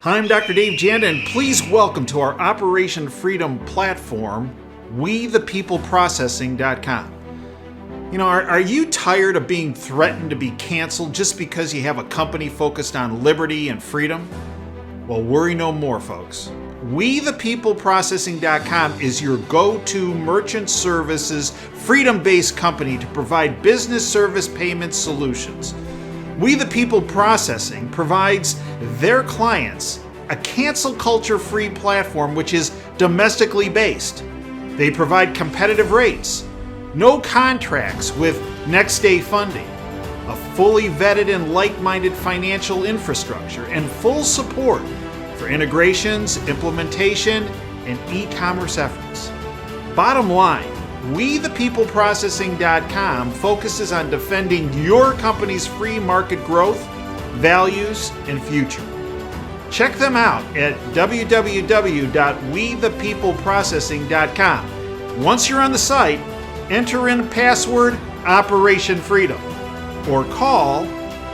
Hi, I'm Dr. Dave Janda, and please welcome to our Operation Freedom platform, WeThePeopleProcessing.com. You know, are you tired of being threatened to be canceled just because you have a company focused on liberty and freedom? Well, worry no more, folks. WeThePeopleProcessing.com is your go-to merchant services, freedom-based company to provide business service payment solutions. We the People Processing provides their clients a cancel culture-free platform which is domestically based. They provide competitive rates, no contracts with next-day funding, a fully vetted and like-minded financial infrastructure, and full support for integrations, implementation, and e-commerce efforts. Bottom line, WeThePeopleProcessing.com focuses on defending your company's free market growth, values, and future. Check them out at www.WeThePeopleProcessing.com. Once you're on the site, enter in password Operation Freedom or call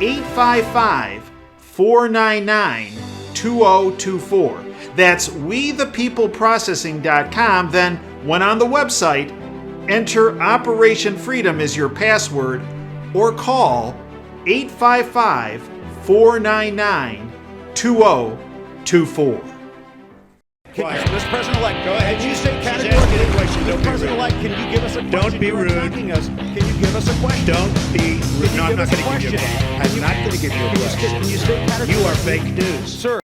855-499-2024. That's WeThePeopleProcessing.com. Then, when on the website, enter Operation Freedom as your password or call 855-499-2024. Mr. President-elect, go ahead. Can you state She's categorically? asking a question. Mr. President-elect, can you give us a question? Don't be You are rude. attacking us. Can you give us a question? Don't be rude. No, I'm not going to give you a question. question. I'm not going to give you a question. Can you state categorically? You are fake news. Sir.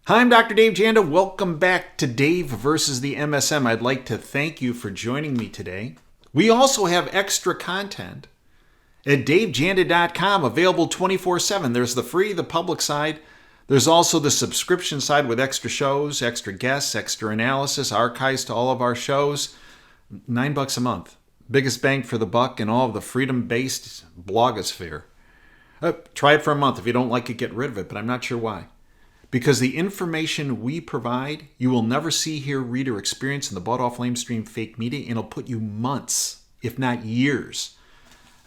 Hi, I'm Dr. Dave Janda. Welcome back to Dave versus the MSM. I'd like to thank you for joining me today. We also have extra content at davejanda.com, available 24/7. There's the free, the public side. There's also the subscription side with extra shows, extra guests, extra analysis, archives to all of our shows. $9 a month. Biggest bang for the buck in all of the freedom-based blogosphere. Try it for a month. If you don't like it, get rid of it, but I'm not sure why. Because the information we provide, you will never see, hear, read, or experience in the bought-off lamestream fake media, and it'll put you months, if not years,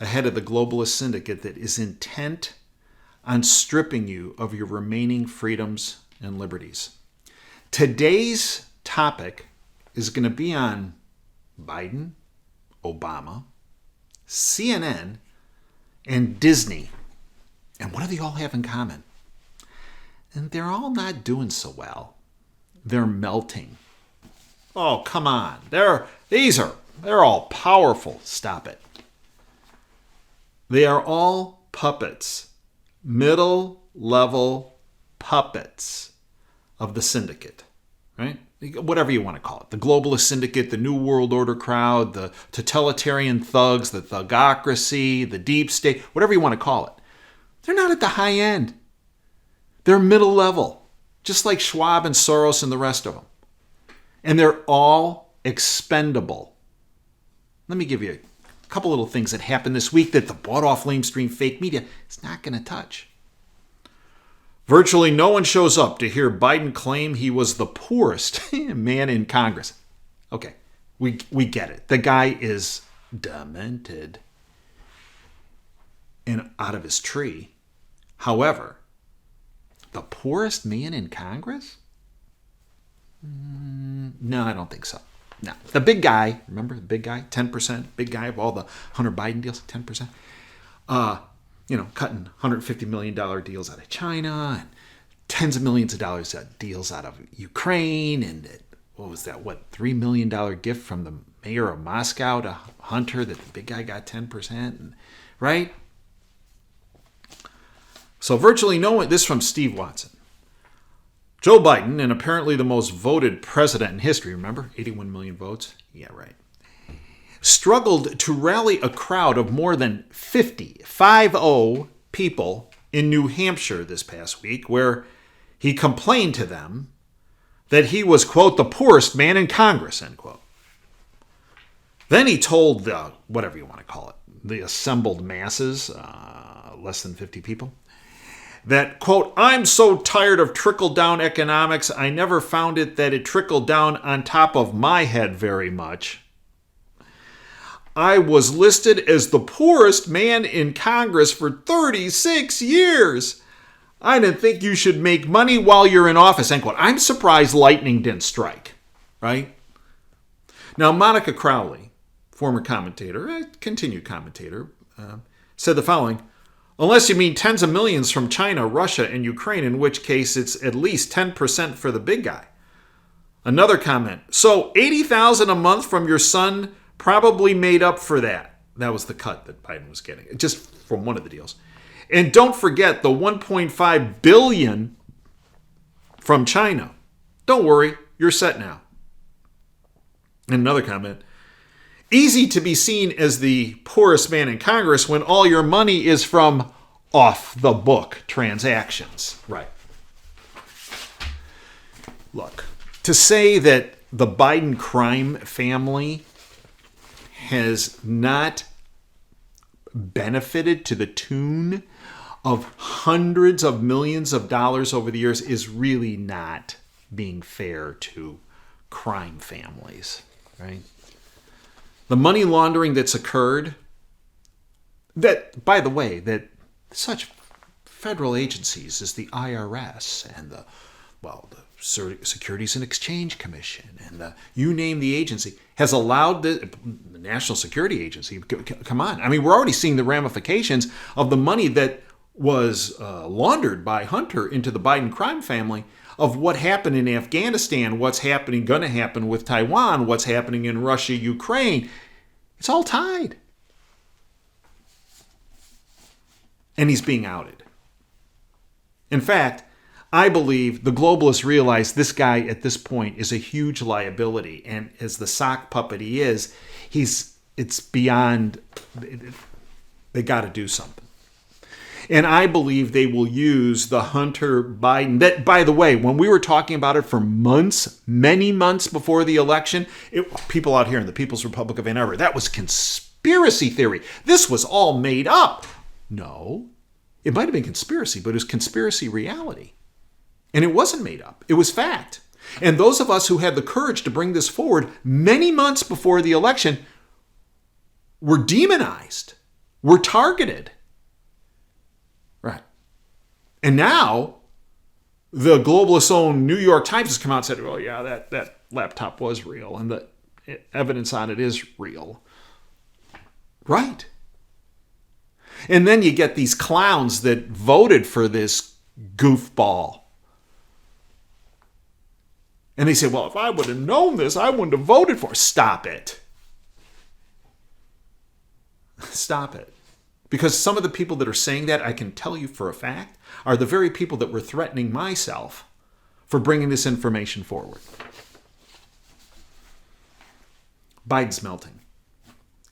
ahead of the globalist syndicate that is intent on stripping you of your remaining freedoms and liberties. Today's topic is going to be on Biden, Obama, CNN, and Disney. And what do they all have in common? And they're all not doing so well. They're melting. Oh, come on. They're all powerful. Stop it. They are all puppets. Middle-level puppets of the syndicate, right? Whatever you want to call it. The globalist syndicate, the New World Order crowd, the totalitarian thugs, the thugocracy, the deep state, whatever you want to call it. They're not at the high end. They're middle level, just like Schwab and Soros and the rest of them. And they're all expendable. Let me give you a couple little things that happened this week that the bought-off lamestream fake media is not going to touch. Virtually no one shows up to hear Biden claim he was the poorest man in Congress. Okay, we get it. The guy is demented and out of his tree. However, the poorest man in Congress? No, I don't think so. No. The big guy, remember the big guy? 10%, big guy of all the Hunter Biden deals, 10%. Cutting $150 million deals out of China and tens of millions of dollars deals out of Ukraine. And $3 million gift from the mayor of Moscow to Hunter that the big guy got 10%, right? So virtually no one, this from Steve Watson. Joe Biden, and apparently the most voted president in history, remember? 81 million votes? Yeah, right. Struggled to rally a crowd of more than 50 people in New Hampshire this past week, where he complained to them that he was, quote, the poorest man in Congress, end quote. Then he told, whatever you want to call it, the assembled masses, less than 50 people, that, quote, I'm so tired of trickle-down economics, I never found it that it trickled down on top of my head very much. I was listed as the poorest man in Congress for 36 years. I didn't think you should make money while you're in office, end quote. I'm surprised lightning didn't strike, right? Now, Monica Crowley, former commentator, continued commentator, said the following: unless you mean tens of millions from China, Russia, and Ukraine, in which case it's at least 10% for the big guy. Another comment: so $80,000 a month from your son probably made up for that. That was the cut that Biden was getting, just from one of the deals. And don't forget the $1.5 billion from China. Don't worry, you're set now. And another comment: easy to be seen as the poorest man in Congress when all your money is from off-the-book transactions. Right. Look, to say that the Biden crime family has not benefited to the tune of hundreds of millions of dollars over the years is really not being fair to crime families, right? The money laundering that's occurred, that, by the way, that such federal agencies as the IRS and the Securities and Exchange Commission and you name the agency, has allowed the National Security Agency, come on. I mean, we're already seeing the ramifications of the money that was laundered by Hunter into the Biden crime family, of what happened in Afghanistan, what's happening, going to happen with Taiwan, what's happening in Russia, Ukraine. It's all tied. And he's being outed. In fact, I believe the globalists realize this guy at this point is a huge liability. And as the sock puppet he is, it's beyond, they got to do something. And I believe they will use the Hunter Biden, that, by the way, when we were talking about it for months, many months before the election, people out here in the People's Republic of Ann Arbor, that was conspiracy theory. This was all made up. No, it might have been conspiracy, but it was conspiracy reality. And it wasn't made up. It was fact. And those of us who had the courage to bring this forward many months before the election were demonized, were targeted. Right. And now the globalists' own New York Times has come out and said, oh, yeah, that laptop was real and the evidence on it is real. Right. And then you get these clowns that voted for this goofball. And they say, well, if I would have known this, I wouldn't have voted for it. Stop it. Stop it. Because some of the people that are saying that, I can tell you for a fact, are the very people that were threatening myself for bringing this information forward. Biden's melting.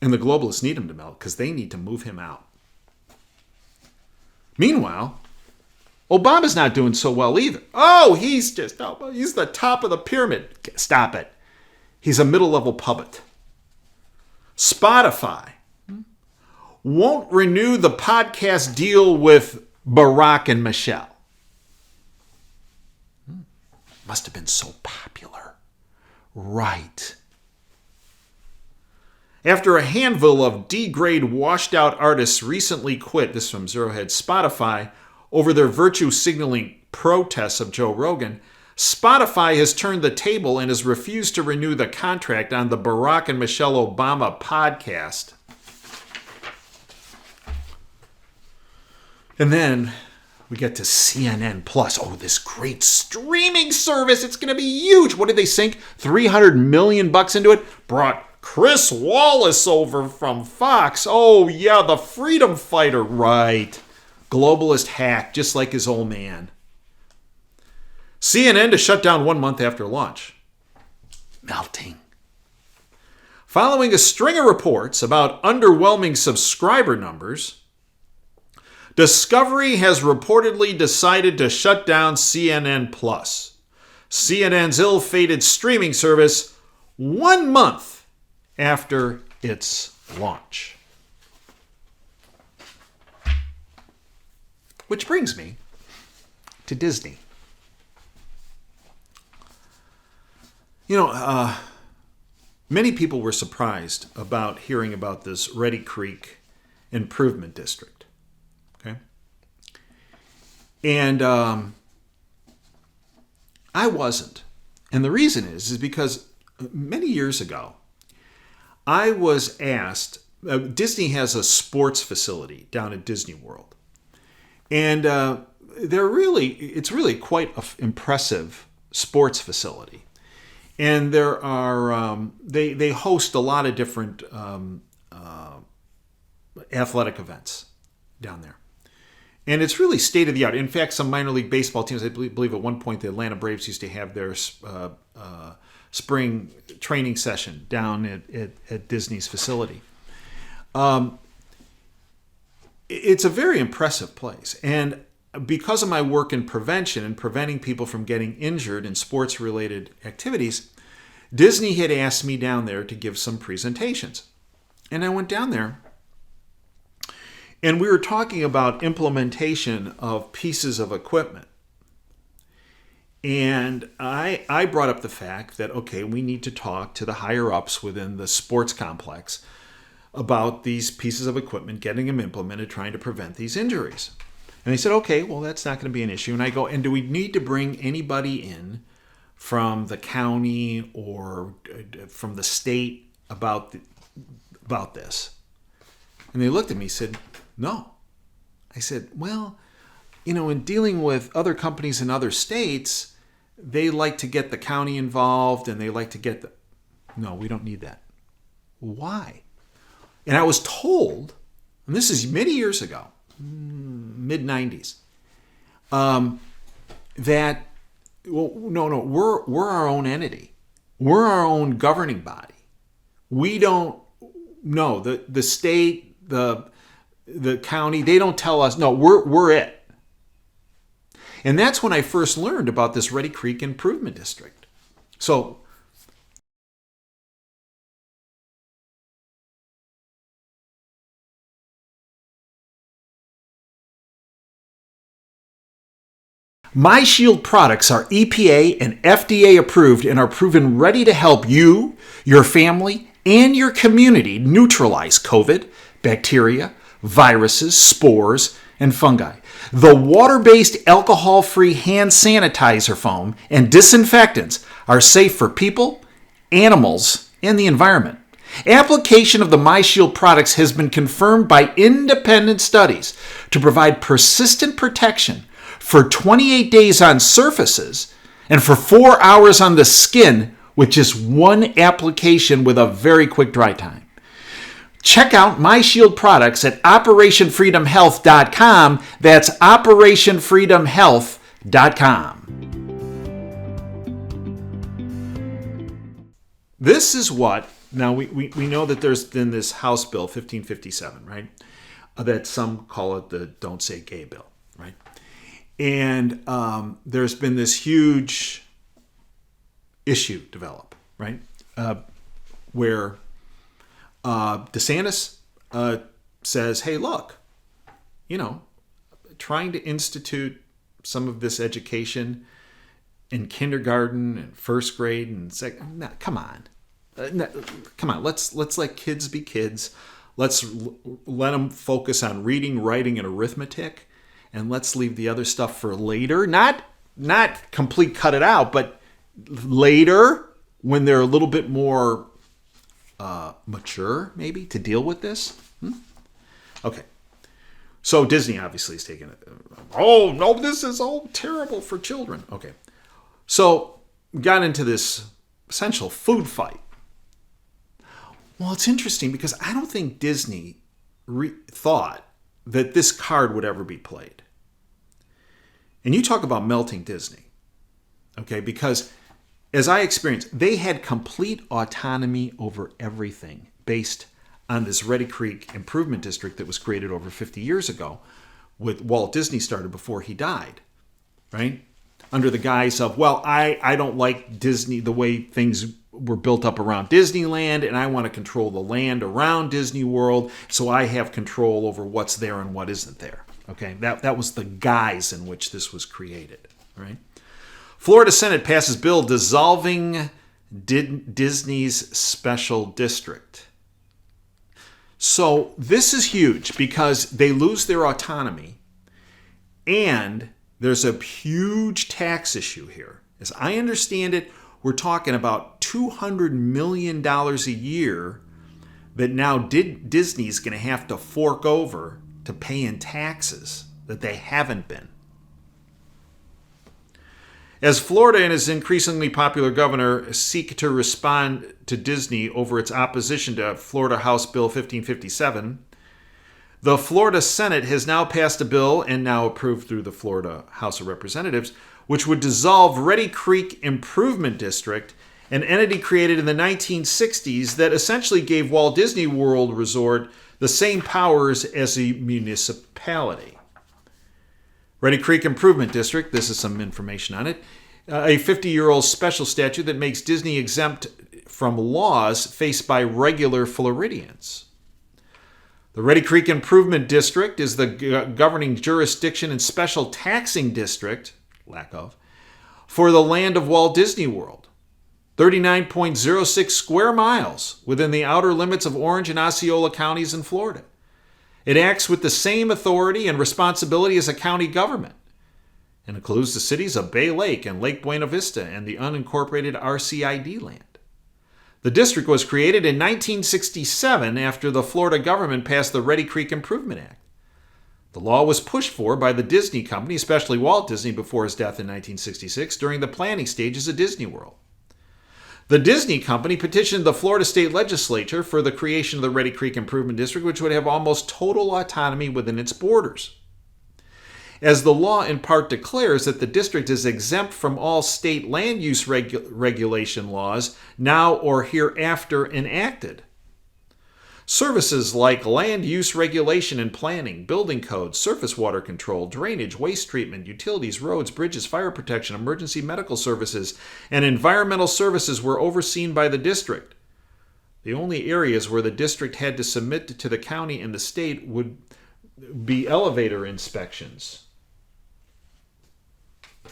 And the globalists need him to melt because they need to move him out. Meanwhile, Obama's not doing so well either. Oh, he's the top of the pyramid. Stop it. He's a middle-level puppet. Spotify won't renew the podcast deal with Barack and Michelle. Must have been so popular. Right. After a handful of D-grade washed-out artists recently quit, this from Zero Head, Spotify, over their virtue signaling protests of Joe Rogan, Spotify has turned the table and has refused to renew the contract on the Barack and Michelle Obama podcast. And then we get to CNN Plus. Oh, this great streaming service. It's going to be huge. What did they sink? $300 million into it? Brought Chris Wallace over from Fox. Oh, yeah, the freedom fighter. Right. Globalist hack, just like his old man. CNN to shut down 1 month after launch. Melting. Following a string of reports about underwhelming subscriber numbers, Discovery has reportedly decided to shut down CNN Plus, CNN's ill-fated streaming service, 1 month after its launch. Which brings me to Disney. many people were surprised about hearing about this Ready Creek Improvement District. Okay? And I wasn't. And the reason is because many years ago, I was asked, Disney has a sports facility down at Disney World. And it's really quite an impressive sports facility. And there are, they host a lot of different athletic events down there. And it's really state of the art. In fact, some minor league baseball teams, I believe at one point the Atlanta Braves used to have their spring training session down at Disney's facility. It's a very impressive place. And because of my work in prevention and preventing people from getting injured in sports-related activities, Disney had asked me down there to give some presentations. And I went down there, and we were talking about implementation of pieces of equipment. And I brought up the fact that, okay, we need to talk to the higher-ups within the sports complex about these pieces of equipment, getting them implemented, trying to prevent these injuries. And they said, okay, well, that's not going to be an issue. And I go, and do we need to bring anybody in from the county or from the state about this? And they looked at me and said, no. I said, well, in dealing with other companies in other states, they like to get the county involved and they like to get the... No, we don't need that. Why? And I was told, and this is many years ago, mid-90s, that, well, no, we're our own entity. We're our own governing body. We don't, no, the state, the county, they don't tell us, no, we're it. And that's when I first learned about this Ready Creek Improvement District. So, MyShield products are EPA and FDA approved and are proven ready to help you, your family, and your community neutralize COVID, bacteria, viruses, spores, and fungi. The water-based alcohol-free hand sanitizer foam and disinfectants are safe for people, animals, and the environment. Application of the MyShield products has been confirmed by independent studies to provide persistent protection for 28 days on surfaces and for 4 hours on the skin with just one application with a very quick dry time. Check out MyShield products at OperationFreedomHealth.com. That's OperationFreedomHealth.com. This is what, now we know that there's been this House Bill 1557, right? That some call it the Don't Say Gay bill, right? And there's been this huge issue develop, right? Where DeSantis says, hey, look, trying to institute some of this education in kindergarten and first grade and second, no, come on. Let's let kids be kids. Let's let them focus on reading, writing, and arithmetic. And let's leave the other stuff for later. Not complete cut it out, but later when they're a little bit more mature, maybe, to deal with this. Okay. So Disney obviously is taking it. Oh, no, this is all terrible for children. Okay. So got into this essential food fight. Well, it's interesting because I don't think Disney thought that this card would ever be played. And you talk about melting Disney, okay? Because as I experienced, they had complete autonomy over everything based on this Ready Creek Improvement District that was created over 50 years ago with Walt Disney started before he died, right? Under the guise of, well, I don't like Disney, the way things were built up around Disneyland, and I want to control the land around Disney World, so I have control over what's there and what isn't there. Okay, that was the guise in which this was created. Right? Florida Senate passes bill dissolving Disney's special district. So this is huge because they lose their autonomy, and there's a huge tax issue here. As I understand it, we're talking about $200 million a year that now Disney's going to have to fork over to pay in taxes that they haven't been. As Florida and his increasingly popular governor seek to respond to Disney over its opposition to Florida House Bill 1557, the Florida Senate has now passed a bill, and now approved through the Florida House of Representatives, which would dissolve Reedy Creek Improvement District, an entity created in the 1960s that essentially gave Walt Disney World Resort the same powers as a municipality. Reedy Creek Improvement District, this is some information on it, a 50-year-old special statute that makes Disney exempt from laws faced by regular Floridians. The Reedy Creek Improvement District is the governing jurisdiction and special taxing district, lack of, for the land of Walt Disney World. 39.06 square miles within the outer limits of Orange and Osceola counties in Florida. It acts with the same authority and responsibility as a county government, and includes the cities of Bay Lake and Lake Buena Vista and the unincorporated RCID land. The district was created in 1967 after the Florida government passed the Reedy Creek Improvement Act. The law was pushed for by the Disney Company, especially Walt Disney before his death in 1966, during the planning stages of Disney World. The Disney Company petitioned the Florida State Legislature for the creation of the Reedy Creek Improvement District, which would have almost total autonomy within its borders. As the law in part declares that the district is exempt from all state land use regulation laws now or hereafter enacted. Services like land use regulation and planning, building codes, surface water control, drainage, waste treatment, utilities, roads, bridges, fire protection, emergency medical services, and environmental services were overseen by the district. The only areas where the district had to submit to the county and the state would be elevator inspections.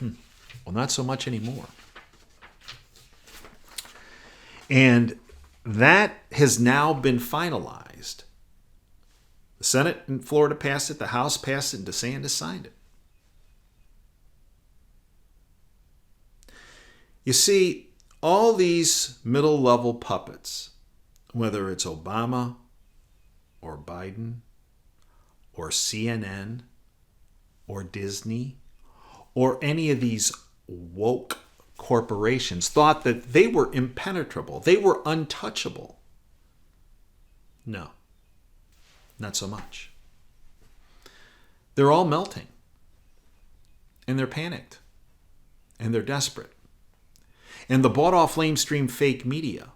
Well, not so much anymore. And that has now been finalized. The Senate in Florida passed it, the House passed it, and DeSantis signed it. You see, all these middle-level puppets, whether it's Obama or Biden or CNN or Disney or any of these woke corporations, thought that they were impenetrable, they were untouchable. No, not so much. They're all melting, and they're panicked, and they're desperate. And the bought-off lamestream fake media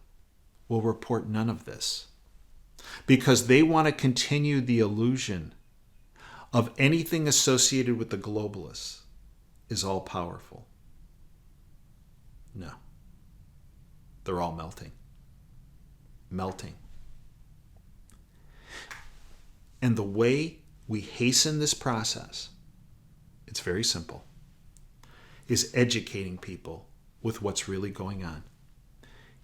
will report none of this, because they want to continue the illusion of anything associated with the globalists is all powerful. No. They're all melting. Melting. And the way we hasten this process, it's very simple, is educating people with what's really going on.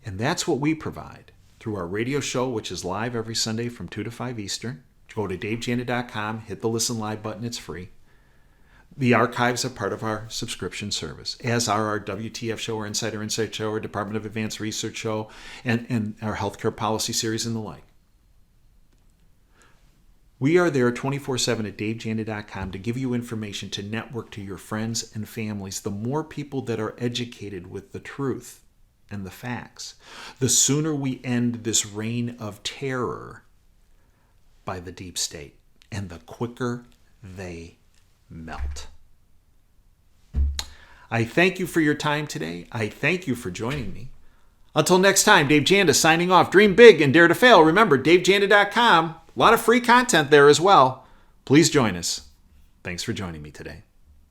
And that's what we provide through our radio show, which is live every Sunday from 2 to 5 Eastern. Go to davejanda.com, hit the Listen Live button, it's free. The archives are part of our subscription service, as are our WTF show, our Insider Insight show, our Department of Advanced Research show, and our healthcare policy series and the like. We are there 24/7 at davejanda.com to give you information to network to your friends and families. The more people that are educated with the truth and the facts, the sooner we end this reign of terror by the deep state, and the quicker they melt. I thank you for your time today. I thank you for joining me. Until next time, Dave Janda signing off. Dream big and dare to fail. Remember, davejanda.com. A lot of free content there as well. Please join us. Thanks for joining me today.